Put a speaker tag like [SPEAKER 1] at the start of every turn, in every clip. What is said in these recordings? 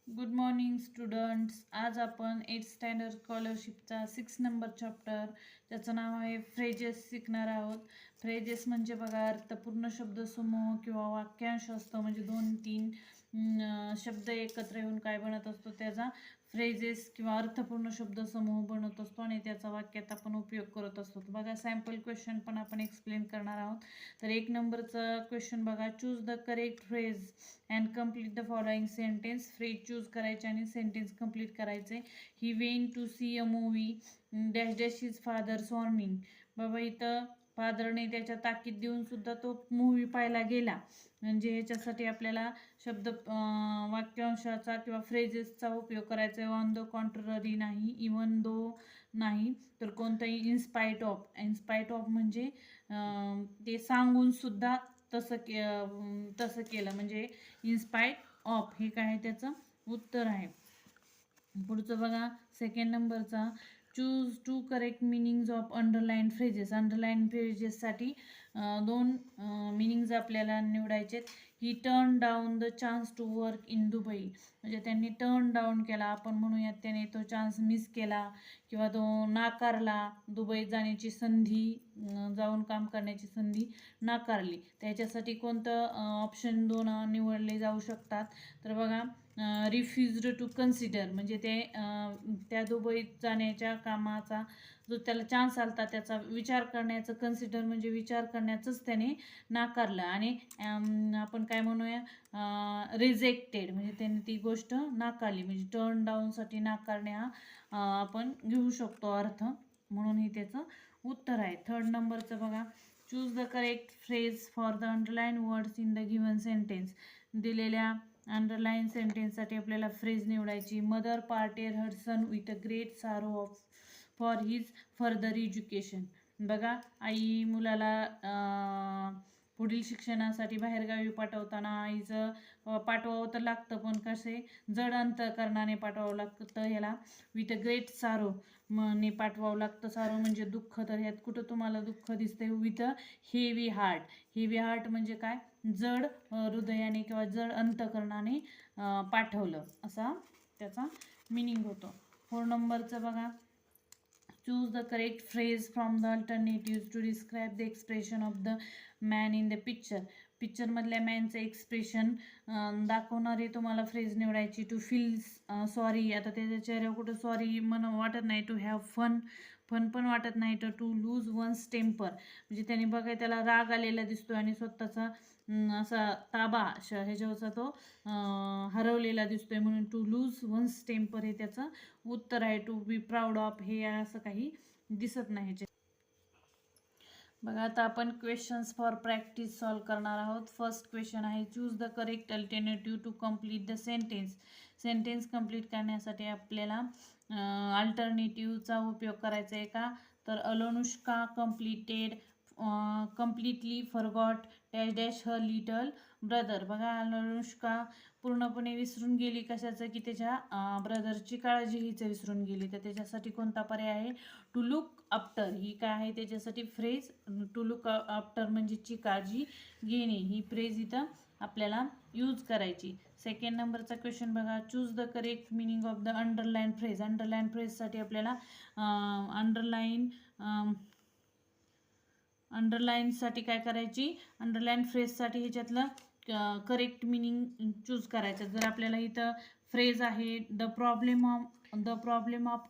[SPEAKER 1] Good morning students. आज आपण 8th standard स्कॉलरशिपचा 6 number chapter त्याचं नाव आहे फ्रेजेस शिकणार आहोत. फ्रेजेस म्हणजे बघा अर्थपूर्ण शब्दसमूह किंवा वाक्यांश असतो, म्हणजे 2-3 शब्द एकत्र येऊन काय बनत असतो त्याचा फ्रेजेस किंवा अर्थपूर्ण शब्दसमूह बनत असतो आणि त्याचा वाक्यात आपण उपयोग करत असतो. बघा सॅम्पल क्वेश्चन पण आपण एक्सप्लेन करणार आहोत. तर 1 नंबरचा क्वेश्चन बघा, choose the correct phrase and complete the following sentence. Phrase choose करायचे आणि सेंटेन्स कम्प्लीट करायचे. He went to see a movie dash dash is father's warning. बाबा इथं फादरने त्याच्या ताकीद देऊन सुद्धा तो मूवी पाहायला गेला. म्हणजे ह्याच्यासाठी आपल्याला शब्द वाक्यांशाचा किंवा फ्रेजेसचा उपयोग करायचा आहे. ऑन द कॉन्ट्ररी नाही, इवन दो नाही, तर कोणताही इनस्पाइट ऑफ. इनस्पाइट ऑफ म्हणजे ते सांगून सुद्धा तसं केलं, म्हणजे इनस्पाइट ऑफ हे काय आहे त्याचं उत्तर आहे. पुढचं बघा सेकंड नंबरचा, choose to correct meanings of underline phrases. Underline फ्रेजेससाठी 2 मिनिंग्ज आपल्याला निवडायचे. He turn down the chance to work in Dubai. म्हणजे त्यांनी टर्न डाऊन केला, आपण म्हणूयात त्याने तो चान्स मिस केला किंवा तो नाकारला. दुबईत जाण्याची संधी, जाऊन काम करण्याची संधी नाकारली. त्याच्यासाठी कोणतं ऑप्शन 2 निवडले जाऊ शकतात. तर बघा रिफ्युज्ड टू कन्सिडर, म्हणजे ते त्या दुबईत जाण्याच्या कामाचा जो त्याला चान्स आलता त्याचा विचार करण्याचं, कन्सिडर म्हणजे विचार करण्याचंच त्याने नाकारलं. आणि आपण काय म्हणूया रिजेक्टेड, म्हणजे त्याने ती गोष्ट नाकारली. म्हणजे टर्न डाऊनसाठी नाकारणे हा आपण घेऊ शकतो अर्थ, म्हणून हे त्याचं उत्तर आहे. थर्ड नंबरचं बघा, choose the correct phrase for the underline words in the given sentence. दिलेल्या अंडरलाईन सेंटेन्ससाठी आपल्याला फ्रेज निवडायची. Mother parted her son with a great sorrow of for his further education. बघा आई मुलाला पुढील शिक्षणासाठी बाहेरगावी पाठवताना आईचं पाठवावं तर लागतं, पण कसे जड अंतःकरणाने पाठवावं लागतं. ह्याला विथ अ ग्रेट सारो ने पाठवावं लागतं. सारो म्हणजे दुःख, तर ह्यात कुठं तुम्हाला दुःख दिसतंय? With a heavy heart. Heavy heart म्हणजे काय? जड हृदयाने किंवा जड अंतःकरणाने पाठवलं, असा त्याचा मिनिंग होतो. 4 नंबरचं बघा, choose the correct phrase from the alternative to describe the expression of the man in the picture. पिक्चरमधल्या मॅनचं एक्सप्रेशन दाखवणारी तुम्हाला फ्रेज निवडायची. टू फील सॉरी, आता त्याच्या चेहऱ्यावर कुठं सॉरी वाटत नाही. टू हॅव फन, फन पण वाटत नाही. टू लूज वन्स टेम्पर, म्हणजे त्याने बघा त्याला राग आलेला दिसतो आणि स्वतःचा असा ताबा ह्याच्यावरचा तो हरवलेला दिसतोय, म्हणून टू लूज वन्स टेम्पर हे त्याचं उत्तर आहे. टू बी प्राऊड ऑफ हे असं काही दिसत नाही. बघा आता आपण क्वेश्चन्स फॉर प्रॅक्टिस सॉल्व करणार आहोत. फर्स्ट क्वेश्चन आहे, choose the correct alternative to complete the sentence. Sentence complete करण्यासाठी आपल्याला अल्टरनेटिव्हचा उपयोग करायचा आहे का? तर Anushka completely forgot dash dash her little brother. बघा अनुष्का पूर्णपणे विसरून गेली कशाचं? की त्याच्या ब्रदरची काळजी हिचं विसरून गेली. तर त्याच्यासाठी कोणता पर्याय आहे? To look after. ही काय आहे त्याच्यासाठी फ्रेज? टू लुक आफ्टर म्हणजे ची काळजी घेणे, ही फ्रेज इथं आपल्याला यूज करायची. सेकंड नंबरचा क्वेश्चन बघा, choose the correct meaning of the underline phrase. Underline फ्रेजसाठी आपल्याला अंडरलाईनसाठी काय करायची? अंडरलाईन फ्रेजसाठी ह्याच्यातलं करेक्ट मिनिंग चूज करायचं. जर आपल्याला इथं फ्रेज आहे, the problem of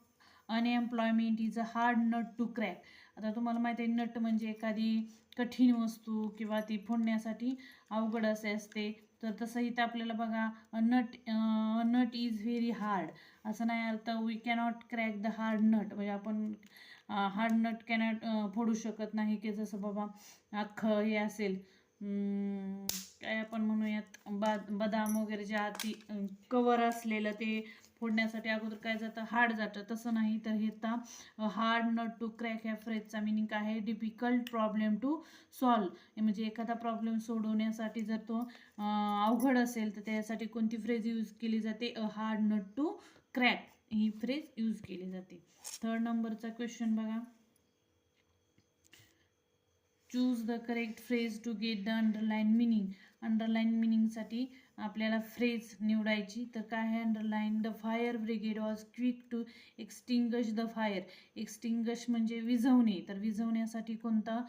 [SPEAKER 1] unemployment is a hard nut to crack. आता तुम्हाला माहिती आहे नट म्हणजे एखादी कठीण वस्तू किंवा ती फोडण्यासाठी अवघड असे असते. तर तसं इथं आपल्याला बघा नट इज व्हेरी हार्ड असं नाही अर्थ. We cannot crack the hard nut, म्हणजे आपण हार्ड नट कॅनॉट फोडू शकत नाही. की जसं बाबा अख्खं हे असेल, काय आपण म्हणूयात बदाम वगैरे जे आधी कवर असलेलं ते फोडण्यासाठी अगोदर काय जातं? हार्ड जातं. तसं नाही. तर हे हार्ड नट टू क्रॅक ह्या फ्रेजचा मिनिंग काय आहे? Difficult problem to solve. म्हणजे एखादा प्रॉब्लेम सोडवण्यासाठी जर तो अवघड असेल तर त्यासाठी कोणती फ्रेज यूज केली जाते? A hard nut to crack ही फ्रेज यूज केली जाते. थर्ड नंबरचा क्वेश्चन बघा, choose the correct phrase to get the underline meaning. Underline मिनिंगसाठी आपल्याला फ्रेज निवडायची. तर काय आहे underline, the fire brigade was quick to extinguish the fire. Extinguish म्हणजे विझवणे, तर विझवण्यासाठी कोणता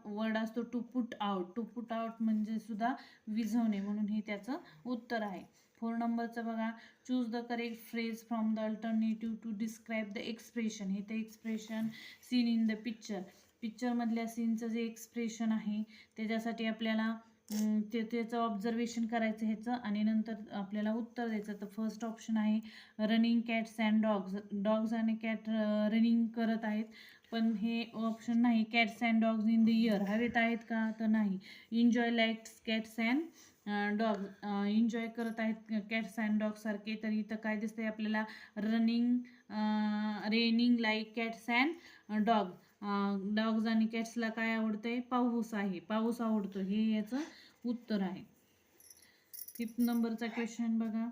[SPEAKER 1] वर्ड असतो, to put out. To put out म्हणजे सुद्धा विझवणे, म्हणून हे त्याचं उत्तर आहे. 4 नंबरचं बघा, choose the correct phrase from the alternative to describe the expression. हे ते एक्सप्रेशन सीन इन द पिक्चरमधल्या सीनचं जे एक्सप्रेशन आहे त्याच्यासाठी आपल्याला त्याचं ऑब्झर्वेशन करायचं ह्याचं, आणि नंतर आपल्याला उत्तर द्यायचं. तर फर्स्ट ऑप्शन आहे रनिंग कॅट्स अँड डॉग्स आणि कॅट रनिंग करत आहेत, पण हे ऑप्शन नाही. Cats and dogs in the year हवेत आहेत का, तर नाही. Enjoy likes cats and dog, enjoy करत आहेत कॅट्स अँड डॉग सारखे. तर इथं काय दिसतंय आपल्याला, raining like cats and dogs आणि कॅट्सला काय आवडतंय, पाऊस आहे, पाऊस आवडतो, हे याचं उत्तर आहे. 5th नंबरचा क्वेश्चन बघा,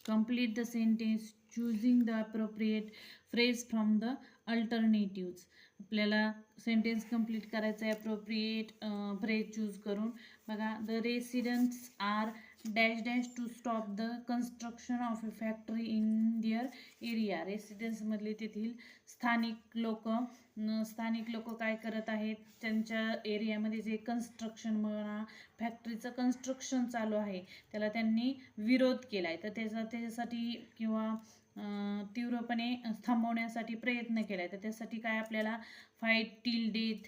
[SPEAKER 1] complete the sentence choosing the appropriate phrase from the alternatives. आपल्याला सेंटेन्स कंप्लीट करायचं आहे अप्रोप्रिएट फ्रेज चूज करून. बघा, the residents are dash dash to stop the construction of a factory in their area. रेसिडेन्समधले तेथील स्थानिक लोक काय करत आहेत, त्यांच्या एरियामध्ये जे कन्स्ट्रक्शन म्हणा, फॅक्टरीचं कन्स्ट्रक्शन चालू आहे त्याला त्यांनी विरोध केला आहे. तर त्याच्यासाठी किंवा तीव्रपणे थांबवण्यासाठी प्रयत्न केला आहे. तर त्यासाठी काय आपल्याला फाईट टिल डेथ,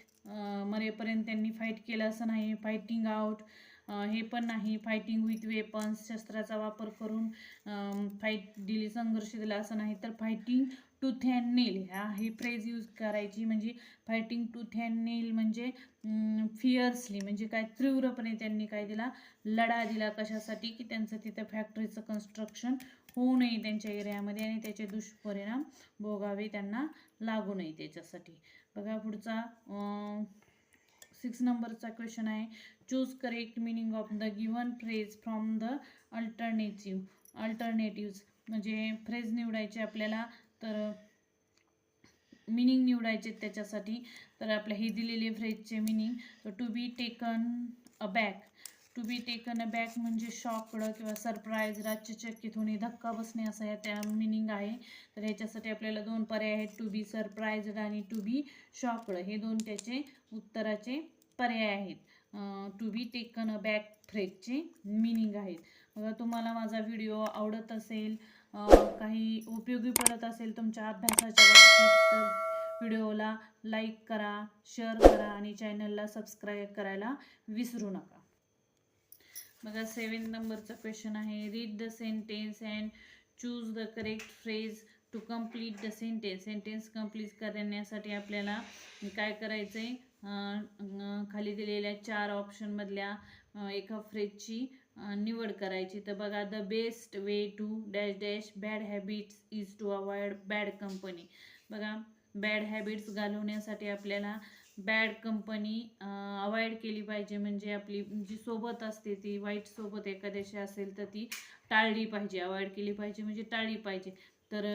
[SPEAKER 1] मरेपर्यंत त्यांनी फाईट केलं असं नाही. फायटिंग आउट हे पण नाही. फायटिंग विथ वेपन्स, शस्त्राचा वापर करून संघर्ष दिला असं नाही. तर फायटिंग टूथ अँड नेल हे फ्रेज यूज करायची. म्हणजे फायटिंग टूथ अँड नेल म्हणजे फिअर्सली, म्हणजे काय तीव्रपणे त्यांनी काय दिला, लढा दिला. कशासाठी, की त्यांचं तिथं फॅक्टरीचं कन्स्ट्रक्शन होऊ नये त्यांच्या एरियामध्ये आणि त्याचे दुष्परिणाम भोगावे त्यांना लागू नये त्याच्यासाठी. बघा पुढचा 6 नंबरचा क्वेश्चन आहे, choose correct meaning of the given phrase from the alternatives. म्हणजे फ्रेज निवडायचे आपल्याला, तर मिनिंग निवडायचे त्याच्यासाठी. तर आपल्या हे दिलेले फ्रेजचे मिनिंग, तर to be taken aback. To be taken aback म्हणजे शॉकड किंवा सरप्राईज, आश्चर्यचकित होणे, धक्का बसणे, असं त्या मिनिंग आहे. तर ह्याच्यासाठी आपल्याला 2 पर्याय आहेत, टू बी सरप्राईज्ड आणि टू बी शॉकड. हे 2 त्याचे उत्तराचे पर्याय आहेत. टू बी टेकन अबॅक फ्रेजचे मिनिंग आहेत. बघा, तुम्हाला माझा व्हिडिओ आवडत असेल, काही उपयोगी पडत असेल तुमच्या अभ्यासाच्या बाबतीत, तर व्हिडिओला लाईक करा, शेअर करा आणि चॅनलला सबस्क्राईब करायला विसरू नका. बघा 7 नंबरचा क्वेश्चन आहे, read the sentence and choose the correct phrase to complete the sentence. Sentence complete करण्यासाठी आपल्याला काय करायचं आहे, खाली दिलेल्या 4 ऑप्शनमधल्या एका फ्रेजची निवड करायची. तर बघा, the best way to dash dash bad habits is to avoid bad company. बघा, बॅड हॅबिट्स घालवण्यासाठी आपल्याला बॅड कंपनी अवॉइड केली पाहिजे. म्हणजे आपली जी सोबत असते ती वाईट सोबत एखाद्याशी असेल तर ती टाळली पाहिजे, अवॉइड केली पाहिजे म्हणजे टाळली पाहिजे. तर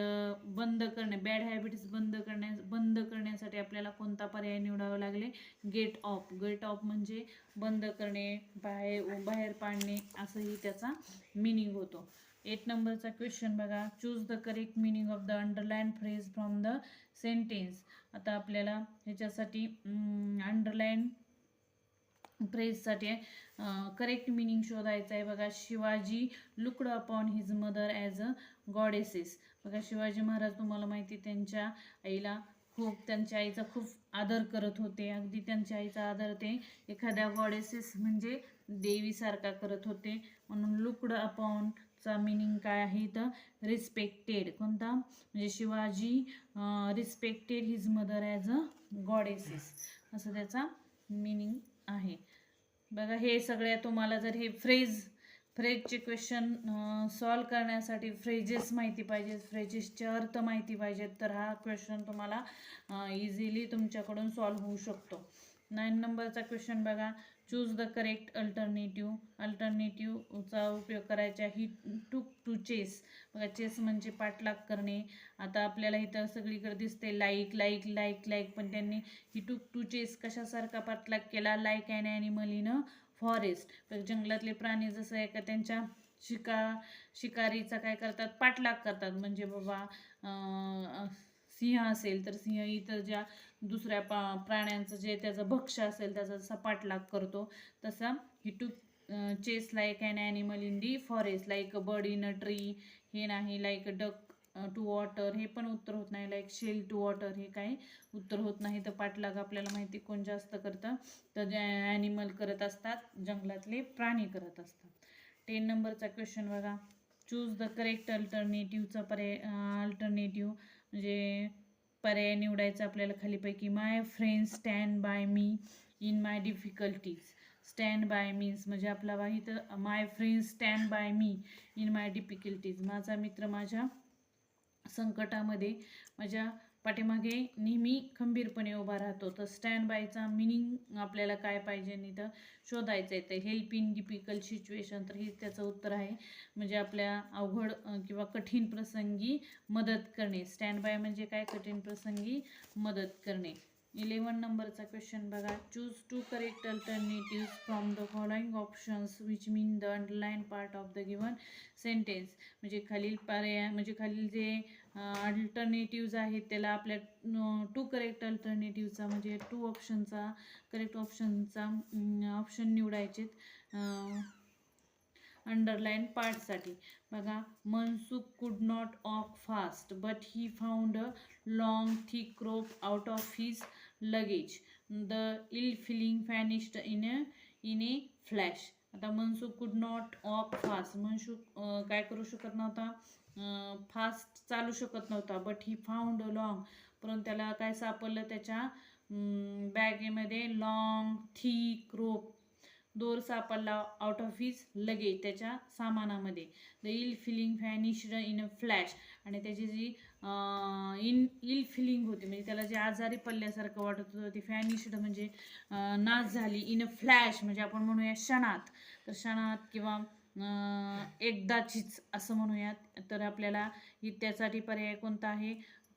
[SPEAKER 1] बंद करणे, बॅड हॅबिट्स बंद करण्यासाठी आपल्याला कोणता पर्याय निवडावा लागले, गेट ऑफ. गेट ऑफ म्हणजे बंद करणे, बाहेर पाडणे, असंही त्याचा मिनिंग होतो. 8 नंबरचा क्वेश्चन बघा, choose the correct meaning of the underline phrase from the sentence. आता आपल्याला ह्याच्यासाठी अंडरलाईन फ्रेजसाठी करेक्ट मिनिंग शोधायचं आहे. बघा, Shivaji looked upon his mother as a goddesses. बघा, शिवाजी महाराज तुम्हाला माहिती त्यांच्या आईचा खूप आदर करत होते. अगदी त्यांच्या आईचा आदर ते एखाद्या गॉडेसेस म्हणजे देवीसारखा करत होते. म्हणून लुक्ड अपॉनचा मिनिंग काय आहे, तर रिस्पेक्टेड. कोणता, म्हणजे Shivaji respected his mother as a goddesses, असं त्याचा मिनिंग आहे. बघा, हे सगळ्या तुम्हाला जर हे फ्रेजचे क्वेश्चन सॉल्व करण्यासाठी फ्रेजेस माहिती पाहिजेत, फ्रेजेसचे अर्थ माहिती पाहिजेत, तर हा क्वेश्चन तुम्हाला इझिली तुमच्याकडून सॉल्व होऊ शकतो. 9 नंबरचा क्वेश्चन बघा, चूज द करेक्ट अल्टरनेटिव्ह. अल्टरनेटिव्हचा उपयोग करायचा, ही टूक टू चेस. बघा, चेस म्हणजे पाठलाग करणे. आता आपल्याला इथं सगळीकडे दिसते लाईक लाईक लाईक लाईक, पण त्यांनी ही टूक टू चेस कशासारखा पाठलाग केला, like an animal in a forest. जंगलातले प्राणी जसं आहे का त्यांच्या शिकारीचा काय करतात, पाठलाग करतात. म्हणजे बाबा सिंह असेल तर सिंह इतर ज्या दुसऱ्या प्राण्यांचं जे त्याचं भक्ष्य असेल त्याचा जसा पाठलाग करतो तसा ही to chase like an animal in the forest, like a bird in a tree, हे नाही. Like a duck to water, हे पण उत्तर होत नाही. लाईक शेल टू वॉटर, हे काही उत्तर होत नाही. तर पाठलाग आपल्याला माहिती कोण जास्त करतं, तर जे ॲनिमल करत असतात, जंगलातले प्राणी करत असतात. 10 नंबरचा क्वेश्चन बघा. चूज द करेक्ट अल्टरनेटिव्हचा अल्टरनेटिव्ह म्हणजे पर्याय निवडायचा आपल्याला खालीपैकी. My friends stand by me in my difficulties. Stand by means म्हणजे आपला वाहित my friends stand by me in my difficulties, माझा मित्र माझ्या संकटामध्ये माझ्या पाठीमागे नेहमी खंबीरपणे उभा राहतो. तर स्टँड बायचा मिनिंग आपल्याला काय पाहिजे नाही तर शोधायचं आहे. तर हेल्प इन डिफिकल्ट सिच्युएशन, तर हे त्याचं उत्तर आहे. म्हणजे आपल्या अवघड किंवा कठीण प्रसंगी मदत करणे. स्टँड बाय म्हणजे काय, कठीण प्रसंगी मदत करणे. 11 नंबरचा क्वेश्चन बघा. Choose 2 correct alternative from the following options which mean the underline part of the given sentence. म्हणजे खालील पर्याय म्हणजे खालील जे अल्टरनेटिव्ज आहेत त्याला आपल्या 2 करेक्ट अल्टरनेटिव्हचा म्हणजे 2 ऑप्शनचा करेक्ट ऑप्शन निवडायचे अंडरलाईन पार्टसाठी. बघा, Mansukh could not walk fast but he found a long thick rope out of his luggage. The ill feeling vanished in a flash. आता Mansukh could not walk fast, Mansukh काय करू शकत नव्हता, फास्ट चालू शकत नव्हता. But he found a long, परंतु त्याला काय सापडलं, त्याच्या बॅगेमध्ये लॉंग थिक रोप, दोर सापडला आउट ऑफ हिज लगेज, त्याच्या सामानामध्ये. The ill feeling vanished in a flash, आणि त्याची जी इल फिलिंग होती म्हणजे त्याला जे आजारी पडल्यासारखं वाटत होतं ती फॅनिश्ड म्हणजे नाश झाली. इन अ फ्लॅश म्हणजे आपण म्हणूया क्षणात, तर क्षणात किंवा एकदाचीच असं म्हणूयात. तर आपल्याला त्यासाठी पर्याय कोणता आहे,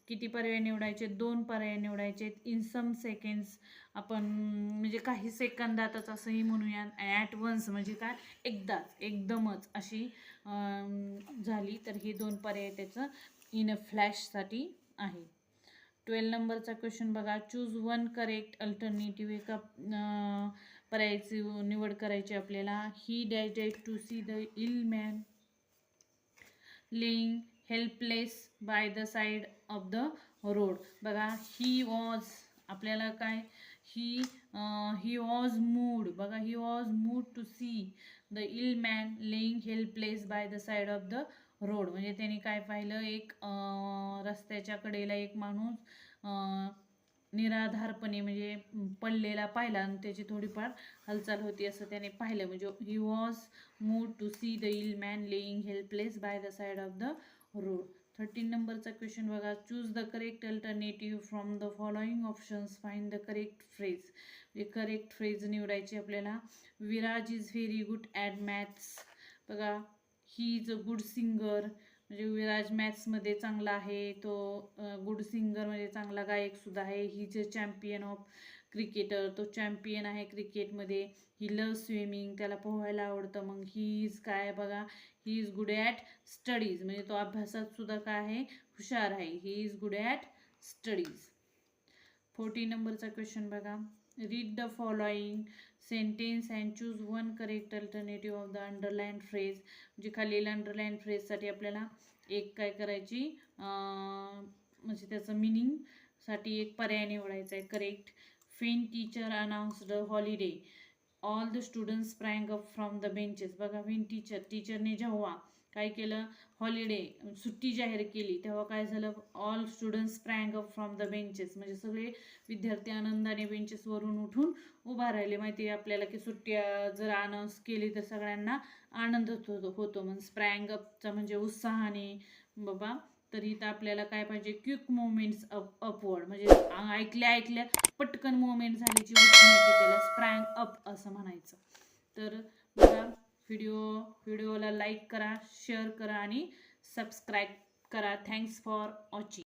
[SPEAKER 1] किती पर्याय निवडायचे, 2 पर्याय निवडायचे. इन सम सेकंड्स आपण म्हणजे काही सेकंदातच असंही म्हणूया. ॲट वन्स म्हणजे काय, एकदाच एकदमच अशी झाली. तर हे 2 पर्याय त्याचं इन अ फ्लॅशसाठी आहे. 12 नंबरचा क्वेश्चन बघा. चूज 1 करेक्ट अल्टरनेटिव्ह, एका पर्यायाची निवड करायची आपल्याला. He dash to see the ill man lying helpless by the side of the road. बघा, ही वॉज आपल्याला काय, ही वॉज मूड. बघा, he was moved to see the ill man lying helpless by the side of the road. म्हणजे त्यांनी काय पाहिलं, एक रस्त्याच्या कडेला एक माणूस निराधारपणे म्हणजे पडलेला पाहिला आणि त्याची थोडीफार हालचाल होती असं त्याने पाहिलं. म्हणजे he was moved to see the ill man lying helpless by the side of the road. 13 नंबरचा क्वेश्चन बघा. Choose the correct alternative from the following options, find the correct phrase. म्हणजे करेक्ट फ्रेज निवडायची आपल्याला. Viraj is very good at maths. बघा, he is a good singer, म्हणजे विराज मॅथ्समध्ये चांगला आहे. तो गुड सिंगर म्हणजे चांगला गायक सुद्धा आहे. ही is a champion of cricketer, तो चॅम्पियन आहे क्रिकेटमध्ये. ही लव स्विमिंग, त्याला पोहायला आवडतं. मग ही इज काय, बघा, he is good at studies, म्हणजे तो अभ्यासात सुद्धा काय आहे, हुशार आहे. He is good at studies. 14 नंबरचा क्वेश्चन बघा. Read the following sentence and choose 1 correct alternative of the underline phrase. म्हणजे खालील अंडरलाईन फ्रेजसाठी आपल्याला एक काय करायची, म्हणजे त्याचं मिनिंगसाठी एक पर्याय निवडायचा आहे. Correct. When teacher announced holiday, all the students sprang up from the benches. बघा, वेन टीचरने जेव्हा काय केलं, हॉलिडे सुट्टी जाहीर केली, तेव्हा काय झालं, all students sprang up from the benches, म्हणजे सगळे विद्यार्थी आनंदाने बेंचेसवरून उठून उभा राहिले. माहिती आहे आपल्याला की सुट्टी जर अनाऊन्स केली तर सगळ्यांना आनंद होतो. मग स्प्रँग अपचा म्हणजे उत्साहाने बाबा. तर इथं आपल्याला काय पाहिजे, क्विक मुवमेंट्स अपवर्ड, म्हणजे ऐकल्या पटकन मुवमेंट झाल्याची उठण्याची, त्याला स्प्रँग अप असं म्हणायचं. तर बघा, व्हिडिओला लाईक करा, शेअर करा आणि सबस्क्राईब करा. Thanks for watching.